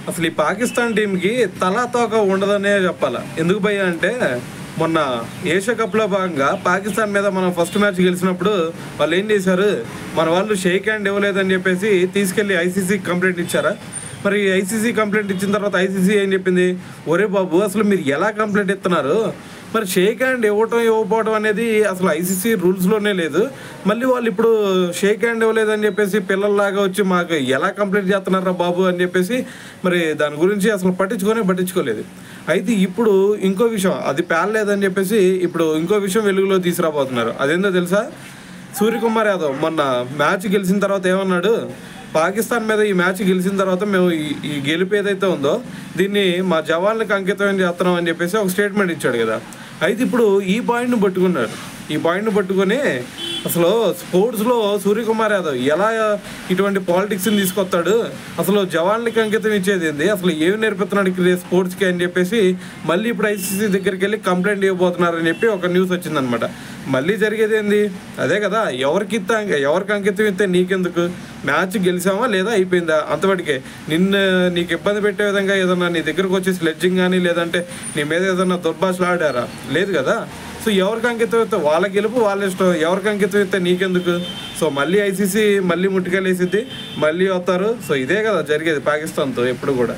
అసలు ఈ పాకిస్తాన్ టీంకి తలా తోక ఉండదనే చెప్పాలా. ఎందుకు భయ్యా అంటే మొన్న ఏషియా కప్లో భాగంగా పాకిస్తాన్ మీద మనం ఫస్ట్ మ్యాచ్ గెలిచినప్పుడు వాళ్ళు ఏం చేశారు, మన వాళ్ళు షేక్ హ్యాండ్ ఇవ్వలేదని చెప్పేసి తీసుకెళ్ళి ఐసీసీకి కంప్లైంట్ ఇచ్చారా. మరి ఐసీసీ కంప్లైంట్ ఇచ్చిన తర్వాత ఐసీసీ ఏం చెప్పింది, ఒరే బాబు అసలు మీరు ఎలా కంప్లైంట్ ఇస్తున్నారు, మరి షేక్ హ్యాండ్ ఇవ్వకపోవడం అనేది అసలు ఐసీసీ రూల్స్లోనే లేదు. మళ్ళీ వాళ్ళు ఇప్పుడు షేక్ హ్యాండ్ ఇవ్వలేదని చెప్పేసి పిల్లల్లాగా వచ్చి మాకు ఎలా కంప్లైంట్ చేస్తున్నారా బాబు అని చెప్పేసి మరి దాని గురించి అసలు పట్టించుకోలేదు. అయితే ఇప్పుడు ఇంకో విషయం, అది పేలలేదని చెప్పేసి ఇప్పుడు ఇంకో విషయం వెలుగులో తీసుకురాబోతున్నారు. అదేందో తెలుసా, సూర్యకుమార్ యాదవ్ మొన్న మ్యాచ్ గెలిచిన తర్వాత ఏమన్నాడు, పాకిస్తాన్ మీద ఈ మ్యాచ్ గెలిచిన తర్వాత మేము ఈ గెలుపు ఏదైతే ఉందో దీన్ని మా జవాన్లకు అంకితం చేస్తున్నాం అని చెప్పేసి ఒక స్టేట్మెంట్ ఇచ్చాడు కదా. అయితే ఇప్పుడు ఈ పాయింట్ను పట్టుకొని అసలు స్పోర్ట్స్లో సూర్యకుమార్ యాదవ్ ఎలా ఇటువంటి పాలిటిక్స్ని తీసుకొస్తాడు, అసలు జవాన్లకి అంకితం ఇచ్చేది ఏంది, అసలు ఏమి నేర్పుతున్నాడు స్పోర్ట్స్కి అని చెప్పేసి మళ్ళీ ఇప్పుడు ఐసీసీ దగ్గరికి వెళ్ళి కంప్లైంట్ ఇవ్వబోతున్నారని చెప్పి ఒక న్యూస్ వచ్చిందనమాట. మళ్ళీ జరిగేది ఏంది, అదే కదా, ఎవరికి అంకితం ఇస్తే నీకెందుకు, మ్యాచ్ గెలిచామా లేదా అయిపోయిందా అంతవరకే. నీకు ఇబ్బంది పెట్టే విధంగా ఏదన్నా నీ దగ్గరకు వచ్చి స్లెడ్జింగ్ కానీ లేదంటే నీ మీద ఏదన్నా దుర్భాషలు ఆడారా, లేదు కదా. సో ఎవరికి అంకితం ఇస్తే వాళ్ళ గెలుపు వాళ్ళ ఇష్టం, ఎవరికి అంకితం ఇస్తే నీకెందుకు. సో మళ్ళీ ఐసీసీ మళ్ళీ ముట్టుకెళ్ళేసిద్ది, మళ్ళీ వస్తారు. సో ఇదే కదా జరిగేది పాకిస్తాన్తో ఎప్పుడు కూడా.